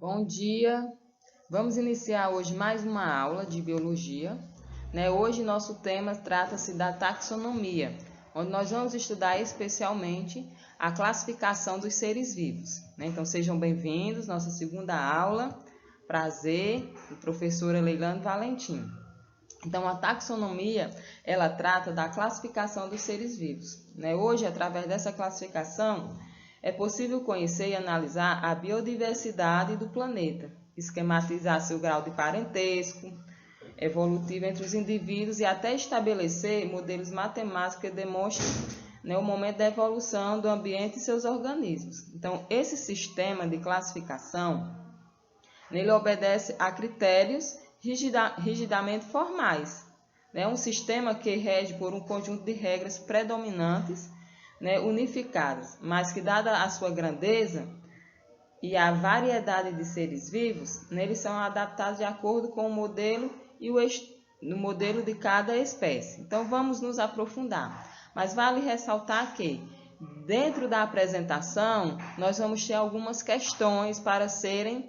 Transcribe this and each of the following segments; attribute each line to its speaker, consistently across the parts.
Speaker 1: Bom dia! Vamos iniciar hoje mais uma aula de biologia. Hoje nosso tema trata-se da taxonomia, onde nós vamos estudar especialmente a classificação dos seres vivos. Então sejam bem-vindos, nossa segunda aula. Prazer, professora Leilane Valentim. Então a taxonomia, ela trata da classificação dos seres vivos. Hoje, através dessa classificação, é possível conhecer e analisar a biodiversidade do planeta, esquematizar seu grau de parentesco evolutivo entre os indivíduos e até estabelecer modelos matemáticos que demonstrem o momento da evolução do ambiente e seus organismos. Então, esse sistema de classificação, ele obedece a critérios rigidamente formais. Um sistema que rege por um conjunto de regras predominantes, unificadas, mas que, dada a sua grandeza e a variedade de seres vivos, eles são adaptados de acordo com o modelo e o modelo de cada espécie. Então vamos nos aprofundar. Mas vale ressaltar que, dentro da apresentação, nós vamos ter algumas questões para serem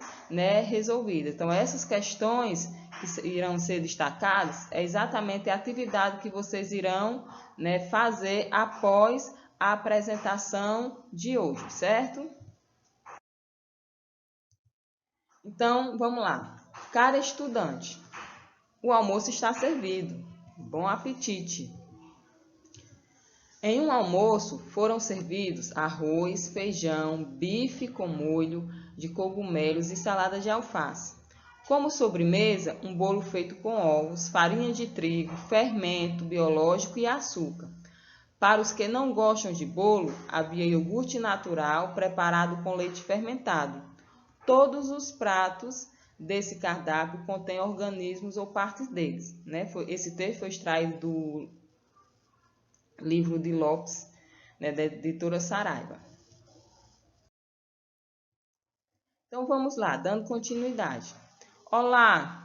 Speaker 1: resolvidas. Então essas questões que irão ser destacadas é exatamente a atividade que vocês irão fazer após a apresentação de hoje, certo? Então, vamos lá. Cara estudante, o almoço está servido. Bom apetite! Em um almoço foram servidos arroz, feijão, bife com molho de cogumelos e salada de alface. Como sobremesa, um bolo feito com ovos, farinha de trigo, fermento biológico e açúcar. Para os que não gostam de bolo, havia iogurte natural preparado com leite fermentado. Todos os pratos desse cardápio contêm organismos ou partes deles. Esse texto foi extraído do livro de Lopes, da editora Saraiva. Então vamos lá, dando continuidade. Olá!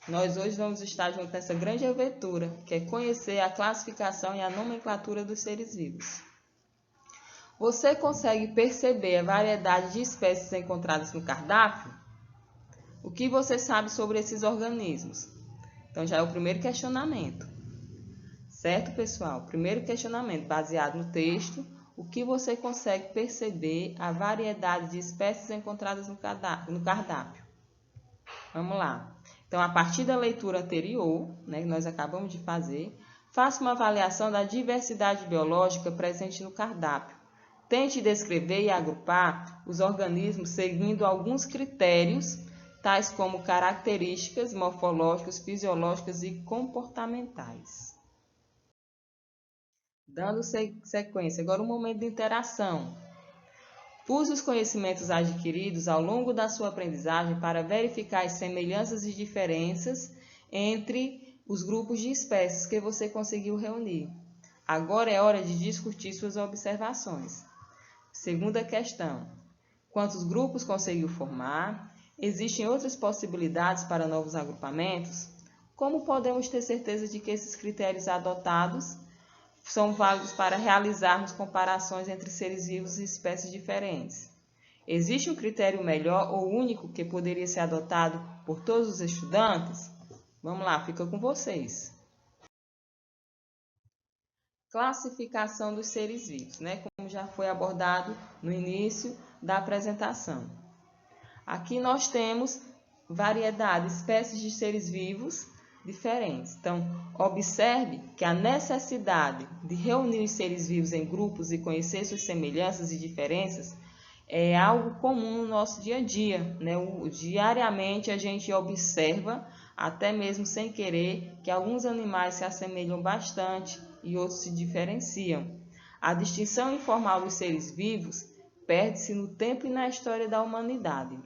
Speaker 1: Nós hoje vamos estar juntos nessa grande aventura, que é conhecer a classificação e a nomenclatura dos seres vivos. Você consegue perceber a variedade de espécies encontradas no cardápio? O que você sabe sobre esses organismos? Então já é o primeiro questionamento. Certo, pessoal? Primeiro questionamento, baseado no texto, o que você consegue perceber a variedade de espécies encontradas no cardápio? Vamos lá. Então, a partir da leitura anterior, que nós acabamos de fazer, faça uma avaliação da diversidade biológica presente no cardápio. Tente descrever e agrupar os organismos seguindo alguns critérios, tais como características morfológicas, fisiológicas e comportamentais. Dando sequência, agora um momento de interação. Use os conhecimentos adquiridos ao longo da sua aprendizagem para verificar as semelhanças e diferenças entre os grupos de espécies que você conseguiu reunir. Agora é hora de discutir suas observações. Segunda questão. Quantos grupos conseguiu formar? Existem outras possibilidades para novos agrupamentos? Como podemos ter certeza de que esses critérios adotados são válidos para realizarmos comparações entre seres vivos e espécies diferentes? Existe um critério melhor ou único que poderia ser adotado por todos os estudantes? Vamos lá, fica com vocês. Classificação dos seres vivos, como já foi abordado no início da apresentação. Aqui nós temos variedade, espécies de seres vivos diferentes. Então, observe que a necessidade de reunir os seres vivos em grupos e conhecer suas semelhanças e diferenças é algo comum no nosso dia a dia. Diariamente a gente observa, até mesmo sem querer, que alguns animais se assemelham bastante e outros se diferenciam. A distinção informal dos seres vivos perde-se no tempo e na história da humanidade.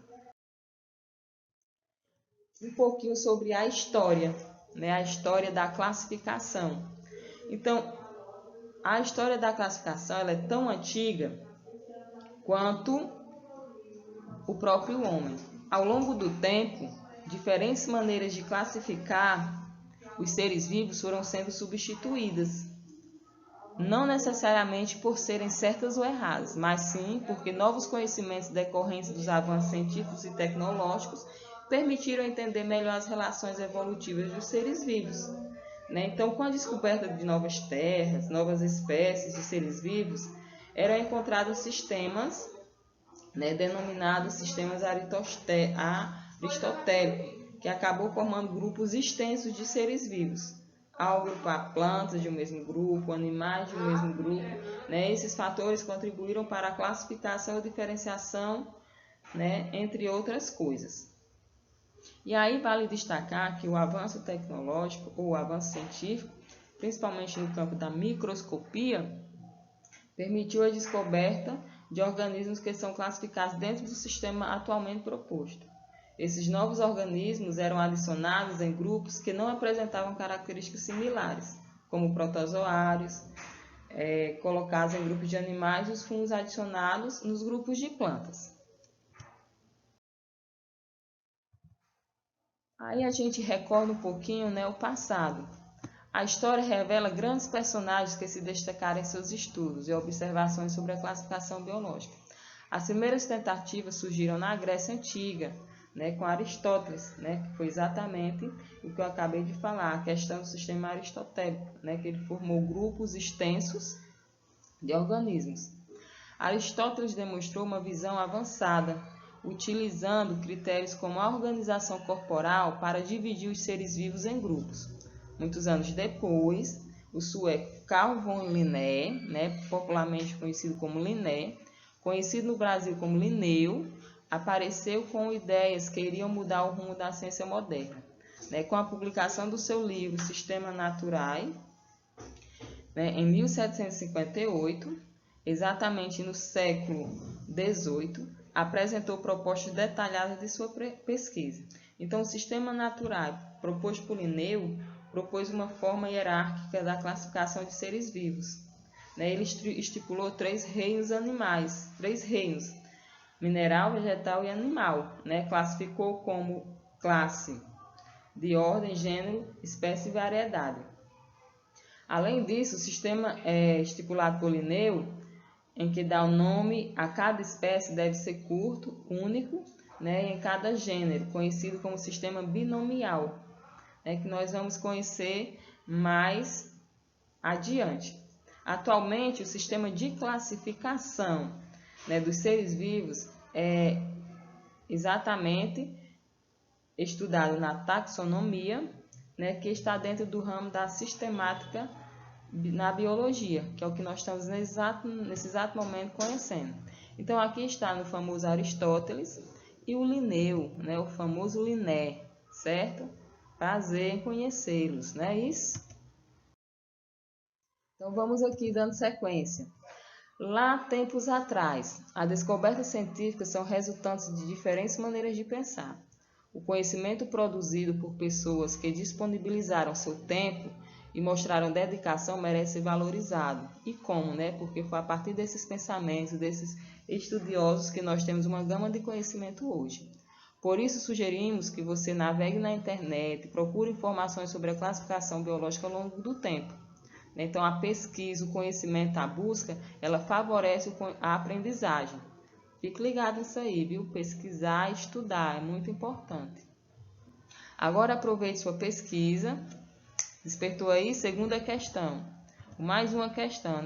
Speaker 1: Um pouquinho sobre a história, a história da classificação. Então, a história da classificação ela é tão antiga quanto o próprio homem. Ao longo do tempo, diferentes maneiras de classificar os seres vivos foram sendo substituídas. não necessariamente por serem certas ou erradas, mas sim porque novos conhecimentos decorrentes dos avanços científicos e tecnológicos permitiram entender melhor as relações evolutivas dos seres vivos. Então, com a descoberta de novas terras, novas espécies de seres vivos, eram encontrados sistemas, denominados sistemas aristotélicos, que acabou formando grupos extensos de seres vivos. Ao agrupar plantas de um mesmo grupo, animais de um mesmo grupo, esses fatores contribuíram para a classificação e diferenciação, entre outras coisas. E aí vale destacar que o avanço tecnológico ou o avanço científico, principalmente no campo da microscopia, permitiu a descoberta de organismos que são classificados dentro do sistema atualmente proposto. Esses novos organismos eram adicionados em grupos que não apresentavam características similares, como protozoários, colocados em grupos de animais e os fungos adicionados nos grupos de plantas. Aí a gente recorda um pouquinho, o passado. A história revela grandes personagens que se destacaram em seus estudos e observações sobre a classificação biológica. As primeiras tentativas surgiram na Grécia Antiga, com Aristóteles, que foi exatamente o que eu acabei de falar, a questão do sistema aristotélico, que ele formou grupos extensos de organismos. Aristóteles demonstrou uma visão avançada, utilizando critérios como a organização corporal para dividir os seres vivos em grupos. Muitos anos depois, o sueco Carl von Linné, popularmente conhecido como Linné, conhecido no Brasil como Linneu, apareceu com ideias que iriam mudar o rumo da ciência moderna. Com a publicação do seu livro Systema Naturae, em 1758, exatamente no século XVIII, apresentou propostas detalhadas de sua pesquisa. Então, o Systema Naturae, proposto por Linneu, propôs uma forma hierárquica da classificação de seres vivos. Ele estipulou 3 reinos animais, 3 reinos, mineral, vegetal e animal. Classificou como classe de ordem, gênero, espécie e variedade. Além disso, o sistema estipulado por Linneu, em que dá o nome a cada espécie, deve ser curto, único, em cada gênero, conhecido como sistema binomial, que nós vamos conhecer mais adiante. Atualmente, o sistema de classificação dos seres vivos é exatamente estudado na taxonomia, que está dentro do ramo da sistemática na biologia, que é o que nós estamos nesse exato momento conhecendo. Então, aqui está no famoso Aristóteles e o Linneu, o famoso Linné, certo? Prazer em conhecê-los, não é isso? Então, vamos aqui dando sequência. Lá, tempos atrás, as descobertas científicas são resultantes de diferentes maneiras de pensar. O conhecimento produzido por pessoas que disponibilizaram seu tempo e mostraram dedicação merece ser valorizado. E como, Porque foi a partir desses pensamentos, desses estudiosos que nós temos uma gama de conhecimento hoje. Por isso, sugerimos que você navegue na internet, procure informações sobre a classificação biológica ao longo do tempo. Então, a pesquisa, o conhecimento, a busca, ela favorece a aprendizagem. Fique ligado nisso aí, viu? Pesquisar e estudar é muito importante. Agora, aproveite sua pesquisa. Despertou aí? Segunda questão. Mais uma questão,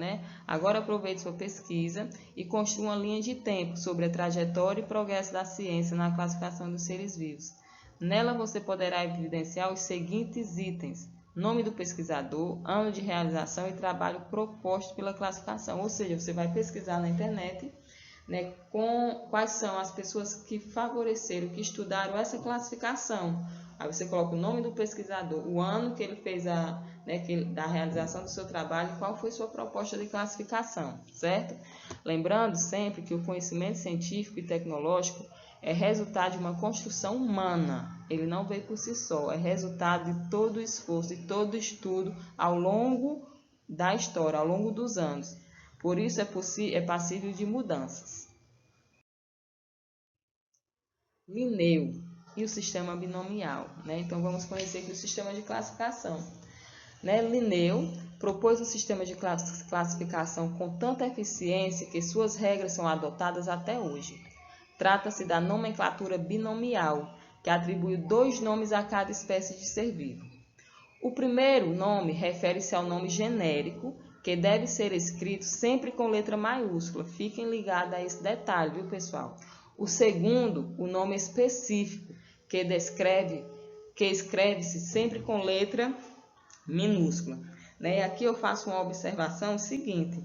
Speaker 1: Agora, aproveite sua pesquisa e construa uma linha de tempo sobre a trajetória e progresso da ciência na classificação dos seres vivos. Nela, você poderá evidenciar os seguintes itens: nome do pesquisador, ano de realização e trabalho proposto pela classificação. Ou seja, você vai pesquisar na internet, com quais são as pessoas que favoreceram, que estudaram essa classificação. Aí você coloca o nome do pesquisador, o ano que ele fez da realização do seu trabalho, qual foi sua proposta de classificação, certo? Lembrando sempre que o conhecimento científico e tecnológico é resultado de uma construção humana. Ele não veio por si só, é resultado de todo o esforço, de todo o estudo ao longo da história, ao longo dos anos. Por isso é passível de mudanças. Linneu e o sistema binomial. Então, vamos conhecer aqui o sistema de classificação. Linneu propôs um sistema de classificação com tanta eficiência que suas regras são adotadas até hoje. Trata-se da nomenclatura binomial, que atribui 2 nomes a cada espécie de ser vivo. O primeiro nome refere-se ao nome genérico, que deve ser escrito sempre com letra maiúscula. Fiquem ligados a esse detalhe, viu, pessoal? O segundo, o nome específico, que escreve-se sempre com letra minúscula. E aqui eu faço uma observação seguinte: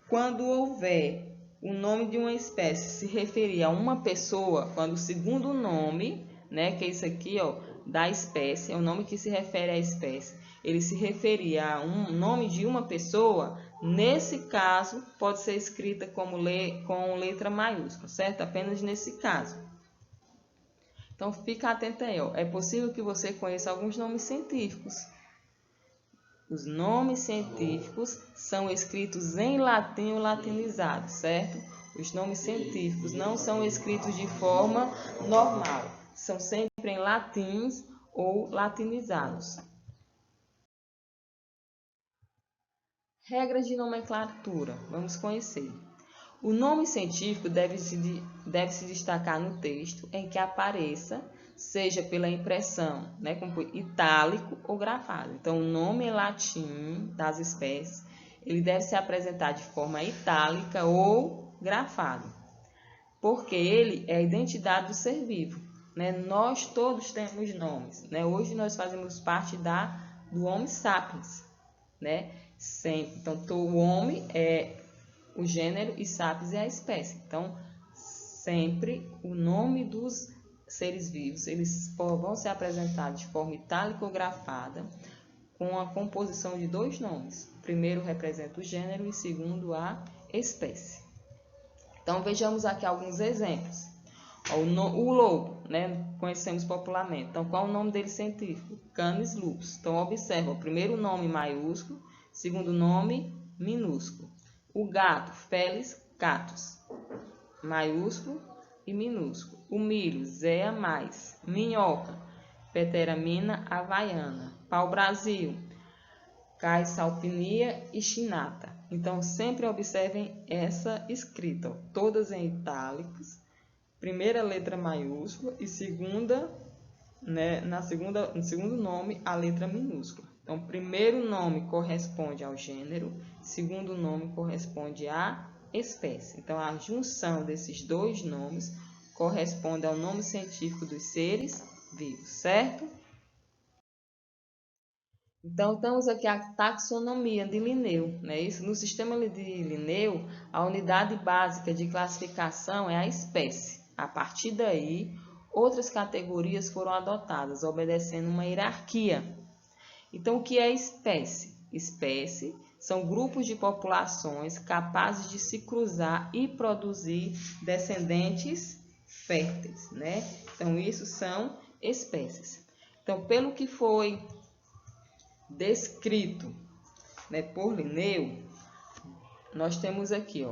Speaker 1: quando houver o nome de uma espécie se referir a uma pessoa, quando o segundo nome, que é isso aqui, da espécie, é o nome que se refere à espécie, ele se referir a um nome de uma pessoa, nesse caso, pode ser escrita com letra maiúscula, certo? Apenas nesse caso. Então, fica atento aí, É possível que você conheça alguns nomes científicos. Os nomes científicos são escritos em latim ou latinizado, certo? Os nomes científicos não são escritos de forma normal, são sempre em latins ou latinizados. Regras de nomenclatura, vamos conhecer. O nome científico deve se destacar no texto em que apareça, seja pela impressão, como itálico ou grafado. Então, o nome em latim das espécies, ele deve se apresentar de forma itálica ou grafado, porque ele é a identidade do ser vivo. Nós todos temos nomes. Hoje nós fazemos parte do Homo sapiens. Sempre. Então, o homem é o gênero e sapiens é a espécie. Então, sempre o nome dos seres vivos, eles vão ser apresentados de forma itálica ou grafada, com a composição de 2 nomes. O primeiro representa o gênero e o segundo a espécie. Então, vejamos aqui alguns exemplos. O lobo, conhecemos popularmente. Então, qual é o nome dele científico? Canis lupus. Então, observa, o primeiro nome maiúsculo, segundo nome minúsculo. O gato, Felis catus, maiúsculo e minúsculo. O milho, Zea mais. Minhoca, Pteramina havaiana. Pau-brasil, Caesalpinia e chinata. Então, sempre observem essa escrita, todas em itálicos, primeira letra maiúscula e no segundo nome, a letra minúscula. Então, o primeiro nome corresponde ao gênero, segundo nome corresponde à espécie. Então, a junção desses 2 nomes corresponde ao nome científico dos seres vivos, certo? Então, estamos aqui a taxonomia de Linneu. Isso, no sistema de Linneu, a unidade básica de classificação é a espécie. A partir daí, outras categorias foram adotadas, obedecendo uma hierarquia. Então, o que é espécie? Espécie são grupos de populações capazes de se cruzar e produzir descendentes férteis, Então, isso são espécies. Então, pelo que foi descrito, por Linneu, nós temos aqui,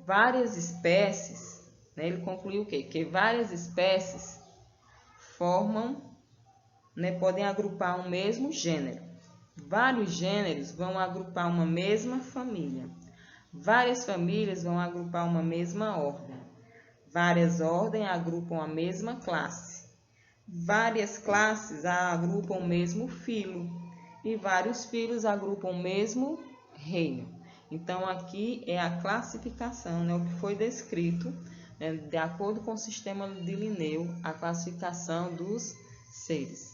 Speaker 1: várias espécies, ele concluiu o quê? Que várias espécies podem agrupar um mesmo gênero. Vários gêneros vão agrupar uma mesma família. Várias famílias vão agrupar uma mesma ordem. Várias ordens agrupam a mesma classe. Várias classes agrupam o mesmo filo. E vários filos agrupam o mesmo reino. Então, aqui é a classificação, o que foi descrito, de acordo com o sistema de Linneu, a classificação dos seres.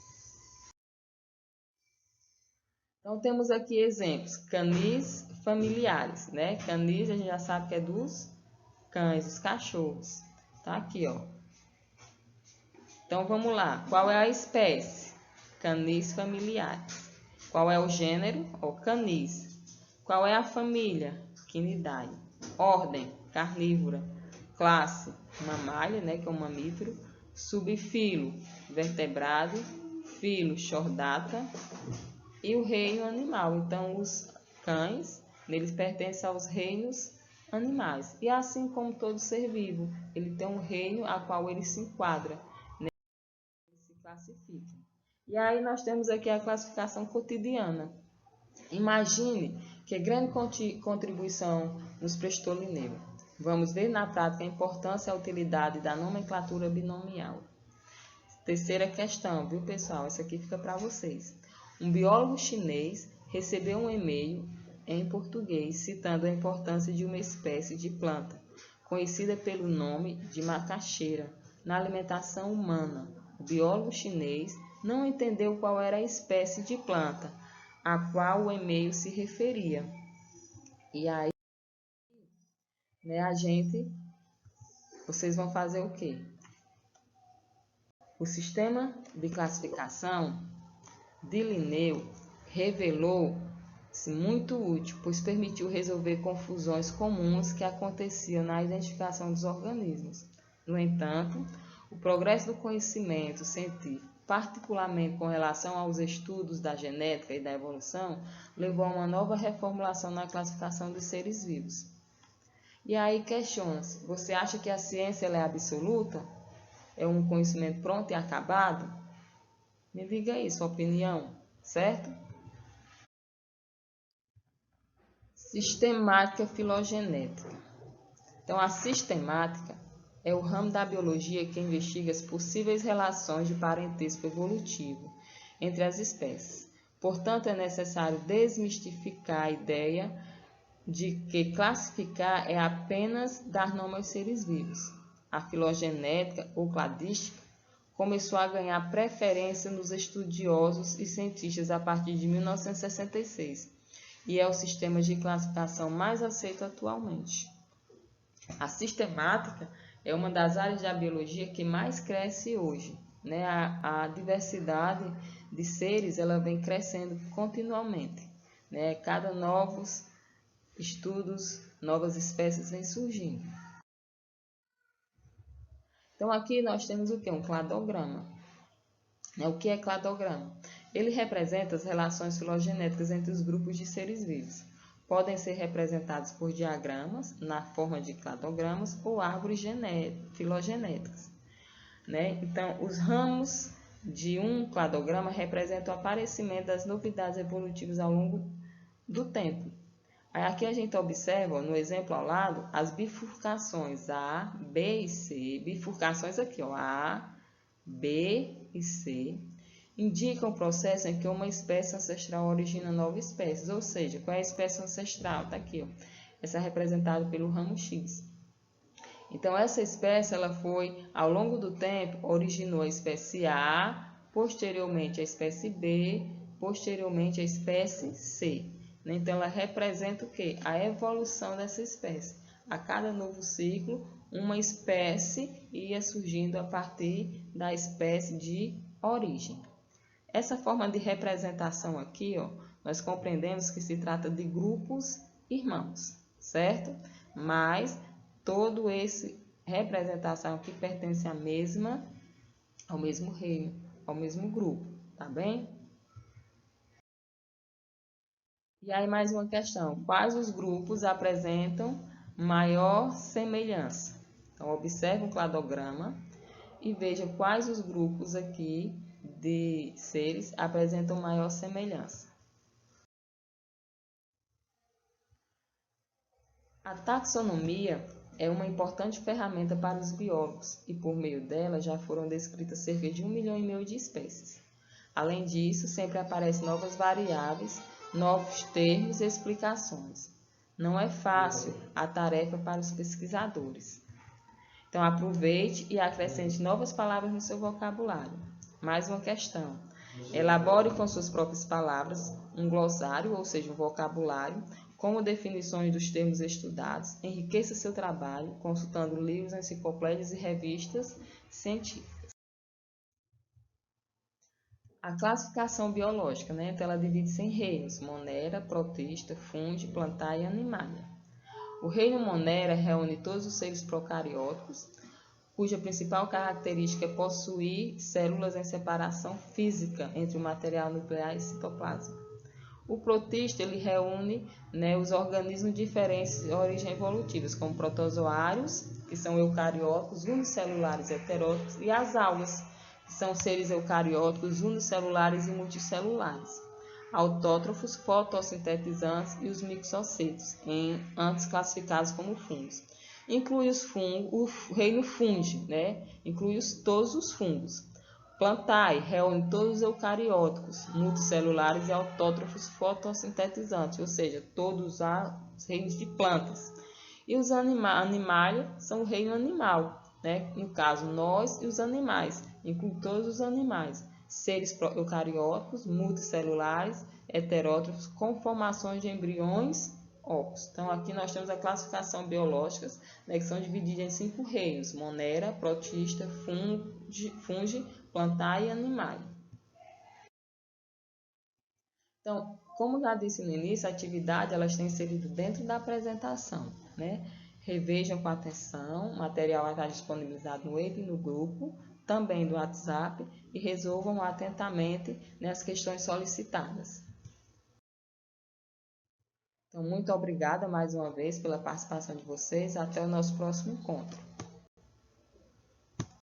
Speaker 1: Então, temos aqui exemplos, canis familiares, Canis a gente já sabe que é dos cães, dos cachorros. Tá aqui, Então, vamos lá. Qual é a espécie? Canis familiares. Qual é o gênero? Canis. Qual é a família? Canidae. Ordem, carnívora. Classe, mamália, que é um mamífero. Subfilo, vertebrado. Filo, chordata. E o reino animal. Então, os cães, eles pertencem aos reinos animais. E assim como todo ser vivo, ele tem um reino a qual ele se enquadra, ele se classifica. E aí nós temos aqui a classificação cotidiana. Imagine que grande contribuição nos prestou Linneu. Vamos ver na prática a importância e a utilidade da nomenclatura binomial. Terceira questão, viu pessoal? Essa aqui fica para vocês. Um biólogo chinês recebeu um e-mail em português citando a importância de uma espécie de planta, conhecida pelo nome de macaxeira, na alimentação humana. O biólogo chinês não entendeu qual era a espécie de planta a qual o e-mail se referia. E aí, vocês vão fazer o quê? O sistema de classificação de Linneu revelou-se muito útil, pois permitiu resolver confusões comuns que aconteciam na identificação dos organismos. No entanto, o progresso do conhecimento científico, particularmente com relação aos estudos da genética e da evolução, levou a uma nova reformulação na classificação dos seres vivos. E aí questiona-se, você acha que a ciência ela é absoluta? É um conhecimento pronto e acabado? Me diga aí sua opinião, certo? Sistemática filogenética. Então, a sistemática é o ramo da biologia que investiga as possíveis relações de parentesco evolutivo entre as espécies. Portanto, é necessário desmistificar a ideia de que classificar é apenas dar nome aos seres vivos. A filogenética ou cladística começou a ganhar preferência nos estudiosos e cientistas a partir de 1966 e é o sistema de classificação mais aceito atualmente. A sistemática é uma das áreas da biologia que mais cresce hoje, né? A diversidade de seres ela vem crescendo continuamente, né? Cada novos estudos, novas espécies vêm surgindo. Então aqui nós temos o que? Um cladograma. O que é cladograma? Ele representa as relações filogenéticas entre os grupos de seres vivos. Podem ser representados por diagramas, na forma de cladogramas, ou árvores filogenéticas. Então, os ramos de um cladograma representam o aparecimento das novidades evolutivas ao longo do tempo. Aí aqui a gente observa, no exemplo ao lado, as bifurcações A, B e C. Bifurcações aqui, ó, A, B e C. Indicam o processo em que uma espécie ancestral origina novas espécies. Ou seja, qual é a espécie ancestral? Está aqui, ó. Essa é representada pelo ramo X. Então, essa espécie, ela foi, ao longo do tempo, originou a espécie A, posteriormente a espécie B, posteriormente a espécie C. Então, ela representa o quê? A evolução dessa espécie. A cada novo ciclo, uma espécie ia surgindo a partir da espécie de origem. Essa forma de representação aqui, ó, nós compreendemos que se trata de grupos irmãos, certo? Mas todo esse representação aqui pertence ao mesmo reino, ao mesmo grupo, tá bem? E aí mais uma questão, quais os grupos apresentam maior semelhança? Então, observe o cladograma e veja quais os grupos aqui de seres apresentam maior semelhança. A taxonomia é uma importante ferramenta para os biólogos e por meio dela já foram descritas cerca de 1,5 milhão de espécies. Além disso, sempre aparecem novas variáveis, novos termos e explicações. Não é fácil a tarefa para os pesquisadores. Então, aproveite e acrescente novas palavras no seu vocabulário. Mais uma questão. Elabore com suas próprias palavras um glossário, ou seja, um vocabulário, como definições dos termos estudados. Enriqueça seu trabalho consultando livros, enciclopédias e revistas científicas. A classificação biológica, então ela divide-se em reinos: Monera, Protista, Fungi, Plantae e Animalia. O reino Monera reúne todos os seres procarióticos, cuja principal característica é possuir células em separação física entre o material nuclear e citoplasma. O protista ele reúne os organismos diferentes de origem evolutiva, como protozoários, que são eucarióticos, unicelulares heteróticos, e as algas, que são seres eucarióticos, unicelulares e multicelulares. autótrofos, fotossintetizantes e os mixocetos, antes classificados como fungos. Inclui o reino fungi, né? Inclui todos os fungos. Plantae reúne todos os eucarióticos, multicelulares e autótrofos fotossintetizantes, ou seja, todos os reinos de plantas. E os animalia são o reino animal, né? No caso, nós e os animais, inclui todos os animais, seres eucarióticos, multicelulares, heterótrofos, com formações de embriões óculos. Então, aqui nós temos a classificação biológica, né, que são divididas em 5 reinos: Monera, Protista, Fungi, Plantae e Animalia. Então, como já disse no início, a atividade elas têm inserido dentro da apresentação, né? Revejam com atenção, o material vai estar disponibilizado no Web e no grupo, também do WhatsApp, e resolvam atentamente nas questões solicitadas. Então, muito obrigada mais uma vez pela participação de vocês. Até o nosso próximo encontro.